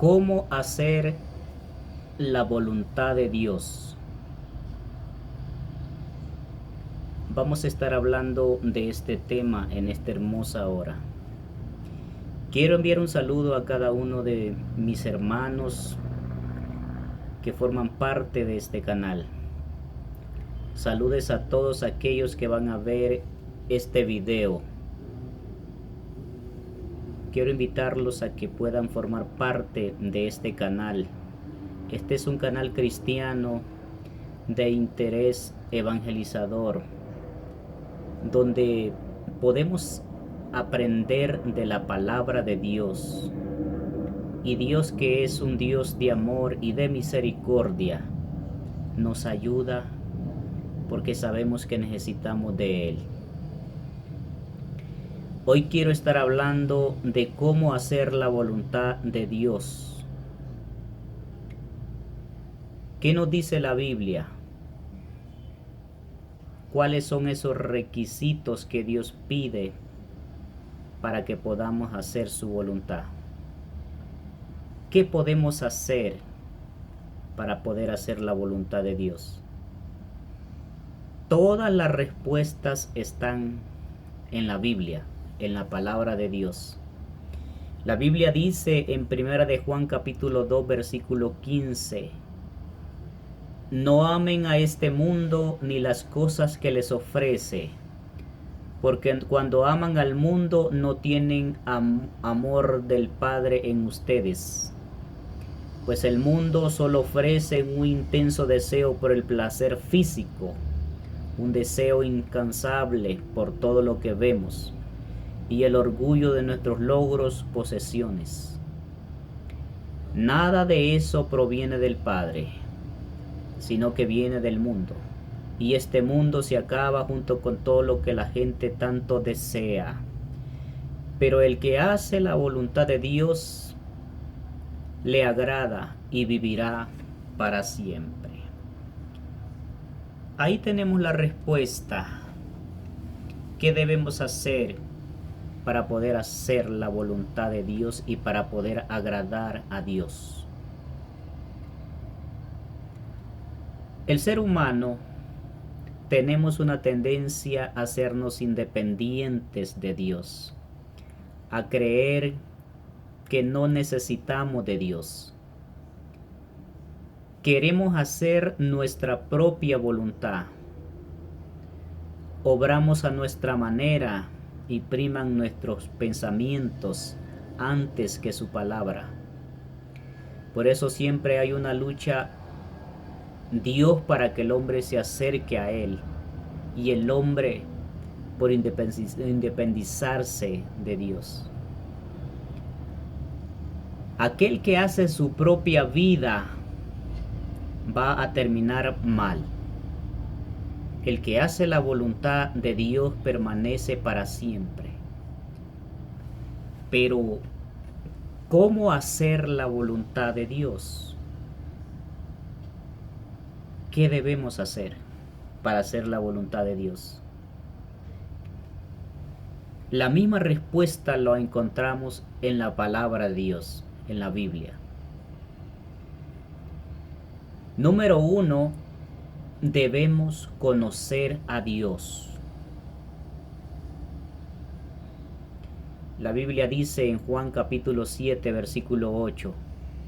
¿Cómo hacer la voluntad de Dios? Vamos a estar hablando de este tema en esta hermosa hora. Quiero enviar un saludo a cada uno de mis hermanos que forman parte de este canal. Saludes a todos aquellos que van a ver este video. Quiero invitarlos a que puedan formar parte de este canal. Este es un canal cristiano de interés evangelizador, donde podemos aprender de la palabra de Dios. Y Dios, que es un Dios de amor y de misericordia, nos ayuda porque sabemos que necesitamos de Él. Hoy quiero estar hablando de cómo hacer la voluntad de Dios. ¿Qué nos dice la Biblia? ¿Cuáles son esos requisitos que Dios pide para que podamos hacer su voluntad? ¿Qué podemos hacer para poder hacer la voluntad de Dios? Todas las respuestas están en la Biblia, en la palabra de Dios. La Biblia dice en 1 de Juan capítulo 2 versículo 15: no amen a este mundo ni las cosas que les ofrece, porque cuando aman al mundo no tienen amor del Padre en ustedes. Pues el mundo solo ofrece un intenso deseo por el placer físico, un deseo incansable por todo lo que vemos, y el orgullo de nuestros logros, posesiones. Nada de eso proviene del Padre, sino que viene del mundo. Y este mundo se acaba junto con todo lo que la gente tanto desea. Pero el que hace la voluntad de Dios le agrada y vivirá para siempre. Ahí tenemos la respuesta. ¿Qué debemos hacer para poder hacer la voluntad de Dios y para poder agradar a Dios? El ser humano tenemos una tendencia a hacernos independientes de Dios, a creer que no necesitamos de Dios. Queremos hacer nuestra propia voluntad. Obramos a nuestra manera y priman nuestros pensamientos antes que su palabra. Por eso siempre hay una lucha Dios para que el hombre se acerque a Él y el hombre por independizarse de Dios. Aquel que hace su propia vida va a terminar mal. El que hace la voluntad de Dios permanece para siempre. Pero, ¿cómo hacer la voluntad de Dios? ¿Qué debemos hacer para hacer la voluntad de Dios? La misma respuesta la encontramos en la palabra de Dios, en la Biblia. Número 1, debemos conocer a Dios. La Biblia dice en Juan capítulo 7, versículo 8,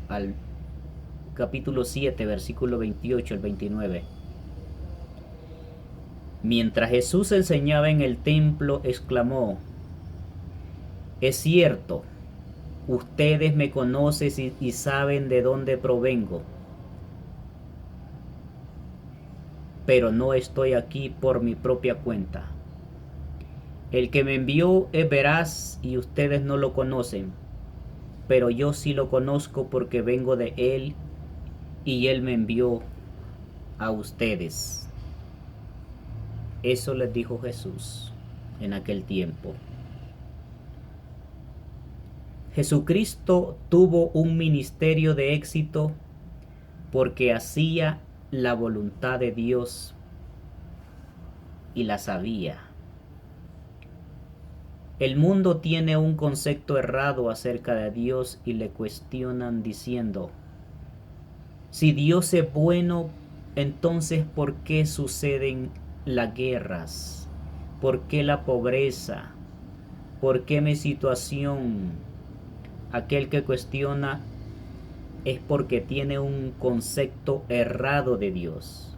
al capítulo 7, versículo 28 al 29. Mientras Jesús enseñaba en el templo, exclamó: es cierto, ustedes me conocen y saben de dónde provengo, pero no estoy aquí por mi propia cuenta. El que me envió es veraz y ustedes no lo conocen, pero yo sí lo conozco porque vengo de Él y Él me envió a ustedes. Eso les dijo Jesús en aquel tiempo. Jesucristo tuvo un ministerio de éxito porque hacía la voluntad de Dios y la sabía. El mundo tiene un concepto errado acerca de Dios y le cuestionan diciendo, si Dios es bueno, entonces ¿por qué suceden las guerras? ¿Por qué la pobreza? ¿Por qué mi situación? Aquel que cuestiona es porque tiene un concepto errado de Dios.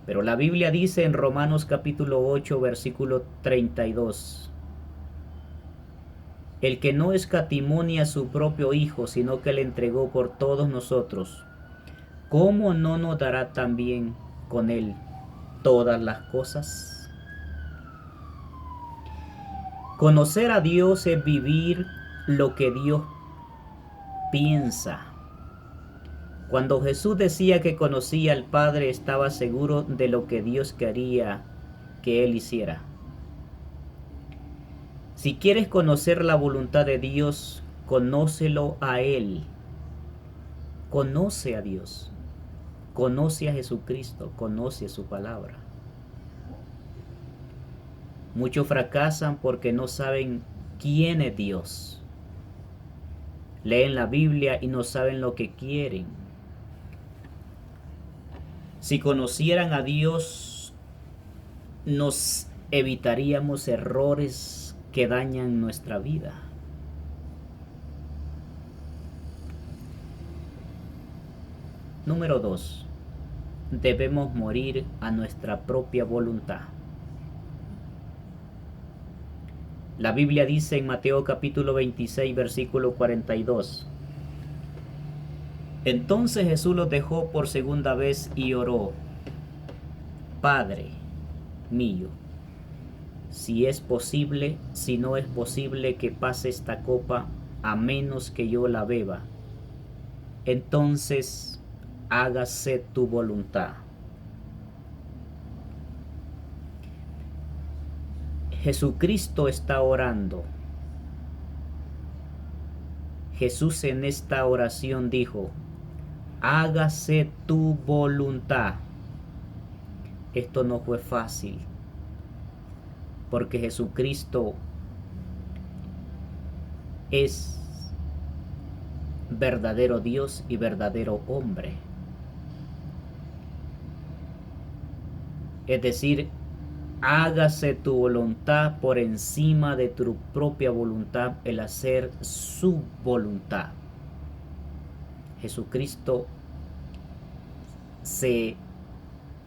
Pero la Biblia dice en Romanos capítulo 8, versículo 32, el que no escatimó ni a su propio Hijo, sino que le entregó por todos nosotros, ¿cómo no nos dará también con él todas las cosas? Conocer a Dios es vivir lo que Dios piensa. Cuando Jesús decía que conocía al Padre, estaba seguro de lo que Dios quería que él hiciera. Si quieres conocer la voluntad de Dios, conócelo a Él. Conoce a Dios. Conoce a Jesucristo. Conoce su palabra. Muchos fracasan porque no saben quién es Dios. Leen la Biblia y no saben lo que quieren. Si conocieran a Dios, nos evitaríamos errores que dañan nuestra vida. Número 2. Debemos morir a nuestra propia voluntad. La Biblia dice en Mateo capítulo 26, versículo 42. Entonces Jesús los dejó por segunda vez y oró, Padre mío, si es posible, si no es posible que pase esta copa, a menos que yo la beba, entonces hágase tu voluntad. Jesucristo está orando. Jesús en esta oración dijo, hágase tu voluntad. Esto no fue fácil, porque Jesucristo es verdadero Dios y verdadero hombre. Es decir, hágase tu voluntad por encima de tu propia voluntad, el hacer su voluntad. Jesucristo se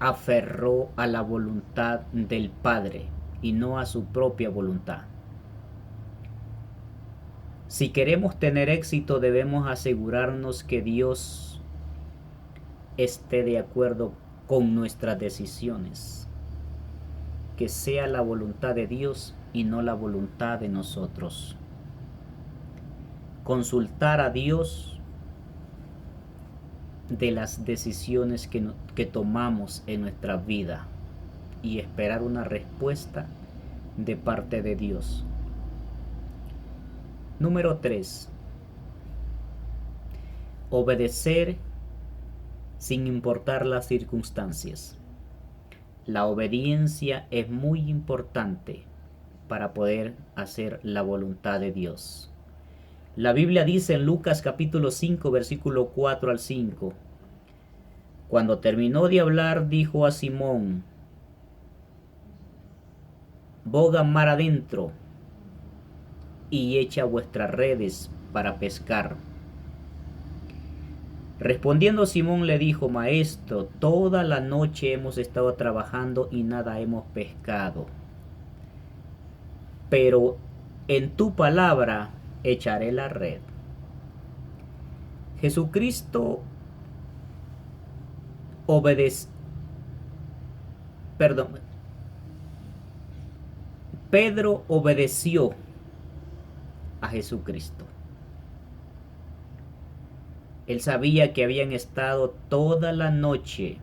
aferró a la voluntad del Padre y no a su propia voluntad. Si queremos tener éxito, debemos asegurarnos que Dios esté de acuerdo con nuestras decisiones, que sea la voluntad de Dios y no la voluntad de nosotros. Consultar a Dios de las decisiones que tomamos en nuestra vida y esperar una respuesta de parte de Dios. Número 3. Obedecer sin importar las circunstancias. La obediencia es muy importante para poder hacer la voluntad de Dios. La Biblia dice en Lucas capítulo 5, versículo 4 al 5, cuando terminó de hablar, dijo a Simón, boga mar adentro y echa vuestras redes para pescar. Respondiendo Simón le dijo, Maestro, toda la noche hemos estado trabajando y nada hemos pescado, pero en tu palabra echaré la red. Jesucristo Pedro obedeció a Jesucristo. Él sabía que habían estado toda la noche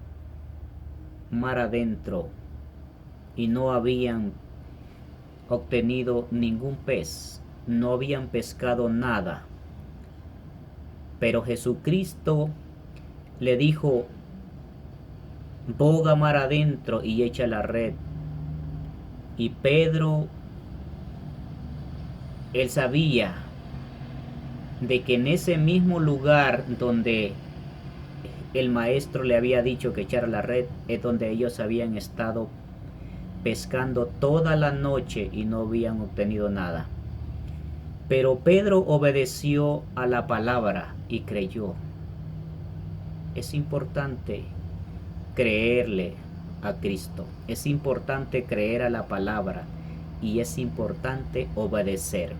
mar adentro y no habían obtenido ningún pez, no habían pescado nada. Pero Jesucristo le dijo, boga mar adentro y echa la red. Y Pedro, él sabía de que en ese mismo lugar donde el maestro le había dicho que echara la red, es donde ellos habían estado pescando toda la noche y no habían obtenido nada. Pero Pedro obedeció a la palabra y creyó. Es importante creerle a Cristo. Es importante creer a la palabra y es importante obedecer.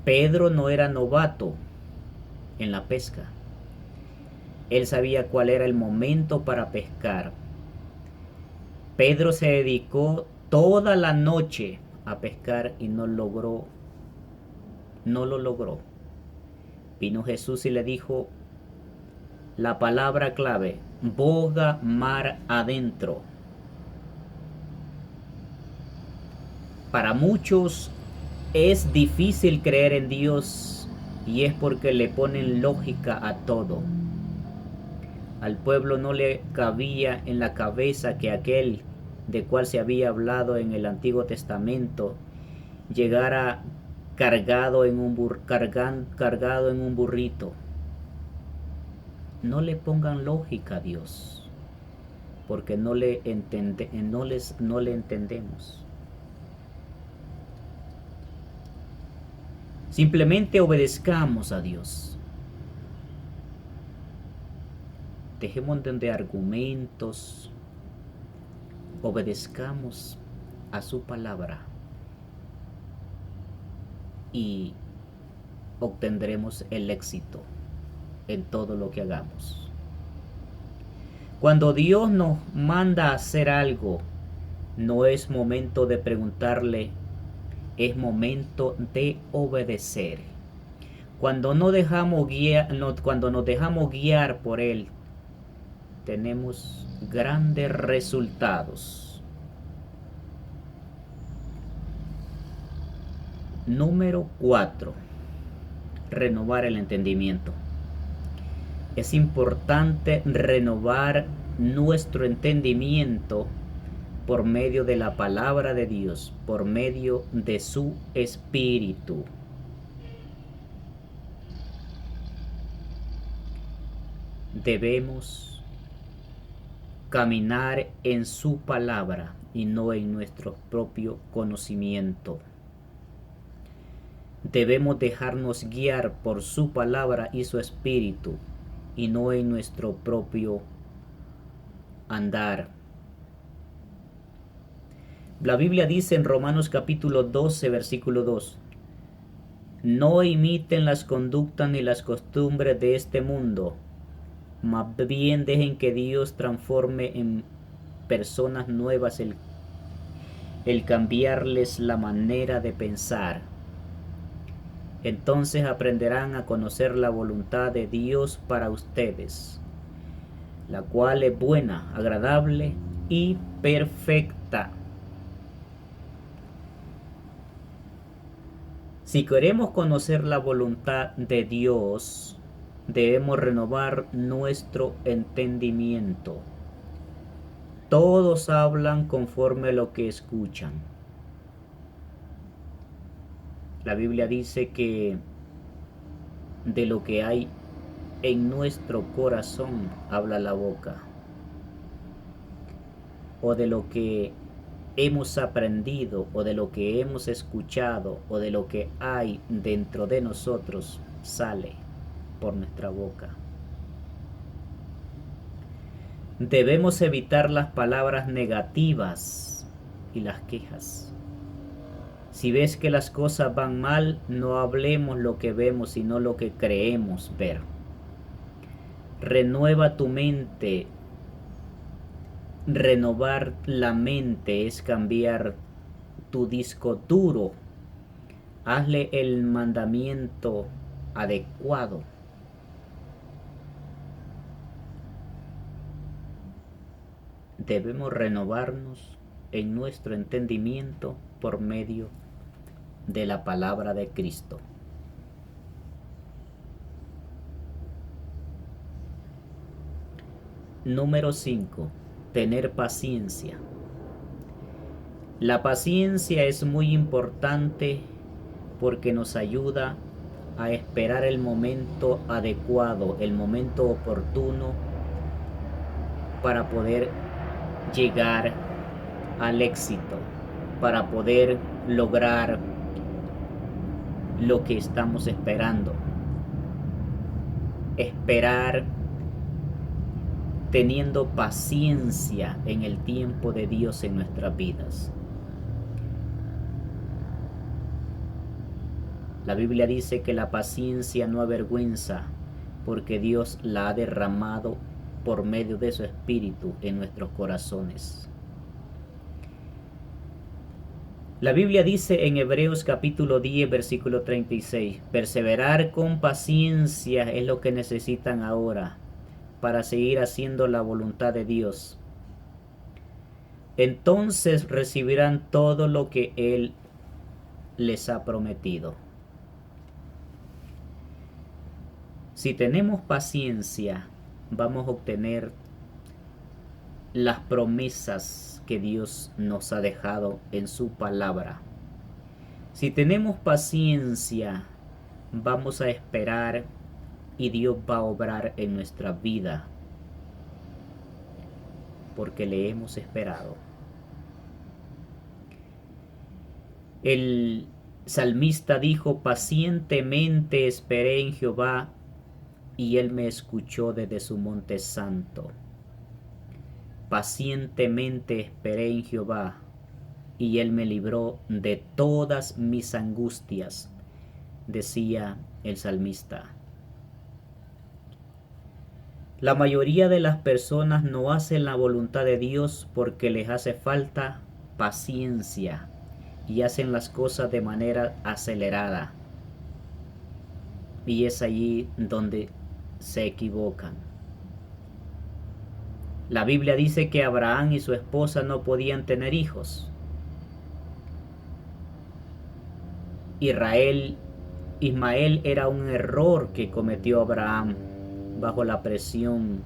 Pedro no era novato en la pesca. Él sabía cuál era el momento para pescar. Pedro se dedicó toda la noche a pescar y no lo logró. Vino Jesús y le dijo la palabra clave: boga mar adentro. Para muchos es difícil creer en Dios y es porque le ponen lógica a todo. Al pueblo no le cabía en la cabeza que aquel de cual se había hablado en el Antiguo Testamento llegara cargado en un burrito. No le pongan lógica a Dios, porque no le entendemos. Simplemente obedezcamos a Dios. Dejemos de argumentos, obedezcamos a su palabra y obtendremos el éxito en todo lo que hagamos. Cuando Dios nos manda a hacer algo, no es momento de preguntarle, es momento de obedecer. Cuando nos dejamos guiar por Él, tenemos grandes resultados. Número 4. Renovar el entendimiento. Es importante renovar nuestro entendimiento por medio de la palabra de Dios, por medio de su Espíritu. Debemos caminar en su palabra y no en nuestro propio conocimiento. Debemos dejarnos guiar por su palabra y su Espíritu y no en nuestro propio andar. La Biblia dice en Romanos capítulo 12, versículo 2: no imiten las conductas ni las costumbres de este mundo, más bien dejen que Dios transforme en personas nuevas el cambiarles la manera de pensar. Entonces aprenderán a conocer la voluntad de Dios para ustedes, la cual es buena, agradable y perfecta. Si queremos conocer la voluntad de Dios, debemos renovar nuestro entendimiento. Todos hablan conforme a lo que escuchan. La Biblia dice que de lo que hay en nuestro corazón habla la boca, o de lo que hemos aprendido, o de lo que hemos escuchado, o de lo que hay dentro de nosotros sale por nuestra boca. Debemos evitar las palabras negativas y las quejas. Si ves que las cosas van mal, no hablemos lo que vemos, sino lo que creemos ver. Renueva tu mente. Renovar la mente es cambiar tu disco duro. Hazle el mandamiento adecuado. Debemos renovarnos en nuestro entendimiento por medio de la palabra de Cristo. Número 5. Tener paciencia. La paciencia es muy importante porque nos ayuda a esperar el momento adecuado, el momento oportuno para poder llegar al éxito, para poder lograr lo que estamos esperando. Esperar teniendo paciencia en el tiempo de Dios en nuestras vidas. La Biblia dice que la paciencia no avergüenza, porque Dios la ha derramado por medio de su Espíritu en nuestros corazones. La Biblia dice en Hebreos capítulo 10, versículo 36, perseverar con paciencia es lo que necesitan ahora para seguir haciendo la voluntad de Dios. Entonces recibirán todo lo que Él les ha prometido. Si tenemos paciencia, vamos a obtener las promesas que Dios nos ha dejado en su palabra. Si tenemos paciencia, vamos a esperar y Dios va a obrar en nuestra vida, porque le hemos esperado. El salmista dijo, pacientemente esperé en Jehová, y él me escuchó desde su monte santo. Pacientemente esperé en Jehová, y él me libró de todas mis angustias, decía el salmista. La mayoría de las personas no hacen la voluntad de Dios porque les hace falta paciencia y hacen las cosas de manera acelerada. Y es allí donde se equivocan. La Biblia dice que Abraham y su esposa no podían tener hijos. Ismael era un error que cometió Abraham bajo la presión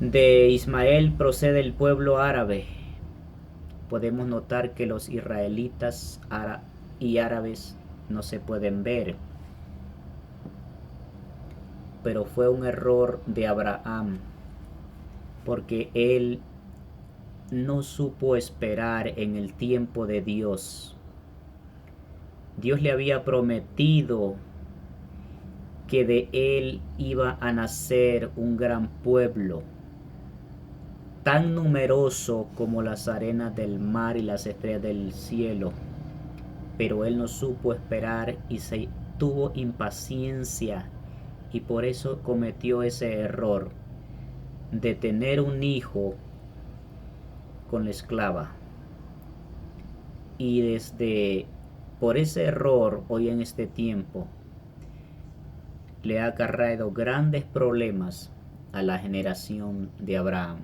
de Ismael procede el pueblo árabe. Podemos notar que los israelitas y árabes no se pueden ver, pero fue un error de Abraham porque él no supo esperar en el tiempo de Dios. Dios le había prometido que de él iba a nacer un gran pueblo, tan numeroso como las arenas del mar y las estrellas del cielo, pero él no supo esperar y se tuvo impaciencia, y por eso cometió ese error de tener un hijo con la esclava. Y por ese error, hoy en este tiempo, le ha acarreado grandes problemas a la generación de Abraham.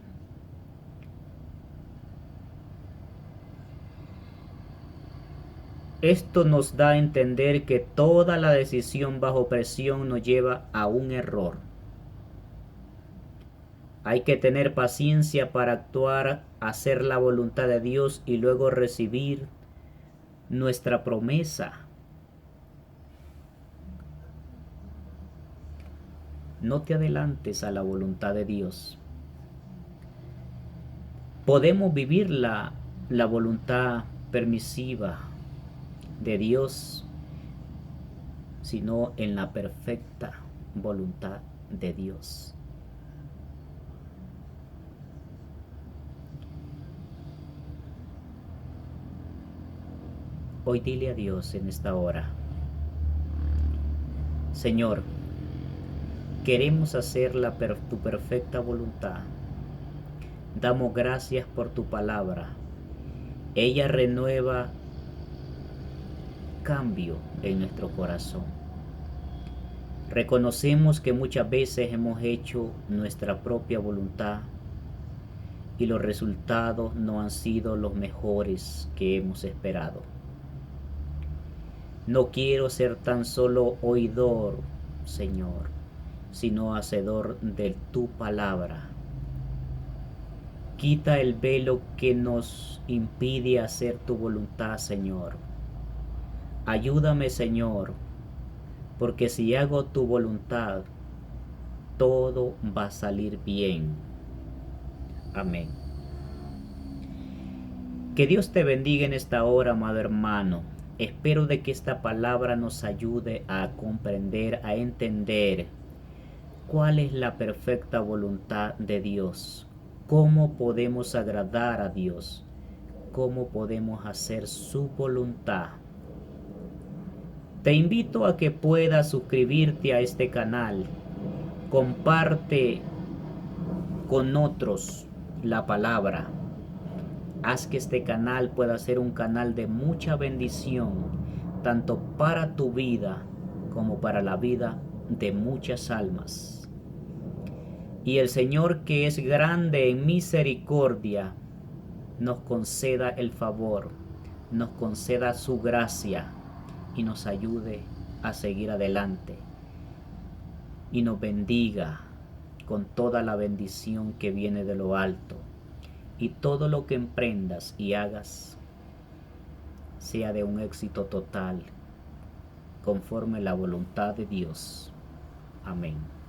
Esto nos da a entender que toda la decisión bajo presión nos lleva a un error. Hay que tener paciencia para actuar, hacer la voluntad de Dios y luego recibir nuestra promesa. No te adelantes a la voluntad de Dios. Podemos vivir la voluntad permisiva de Dios, sino en la perfecta voluntad de Dios. Hoy dile a Dios en esta hora: Señor, queremos hacer tu perfecta voluntad. Damos gracias por tu palabra. Ella renueva cambio en nuestro corazón. Reconocemos que muchas veces hemos hecho nuestra propia voluntad y los resultados no han sido los mejores que hemos esperado. No quiero ser tan solo oidor, Señor, sino hacedor de tu palabra. Quita el velo que nos impide hacer tu voluntad, Señor. Ayúdame, Señor, porque si hago tu voluntad, todo va a salir bien. Amén. Que Dios te bendiga en esta hora, amado hermano. Espero de que esta palabra nos ayude a comprender, a entender cuál es la perfecta voluntad de Dios, cómo podemos agradar a Dios, cómo podemos hacer su voluntad. Te invito a que puedas suscribirte a este canal, comparte con otros la palabra. Haz que este canal pueda ser un canal de mucha bendición, tanto para tu vida como para la vida de muchas almas. Y el Señor, que es grande en misericordia, nos conceda el favor, nos conceda su gracia y nos ayude a seguir adelante. Y nos bendiga con toda la bendición que viene de lo alto. Y todo lo que emprendas y hagas sea de un éxito total, conforme la voluntad de Dios. Amén.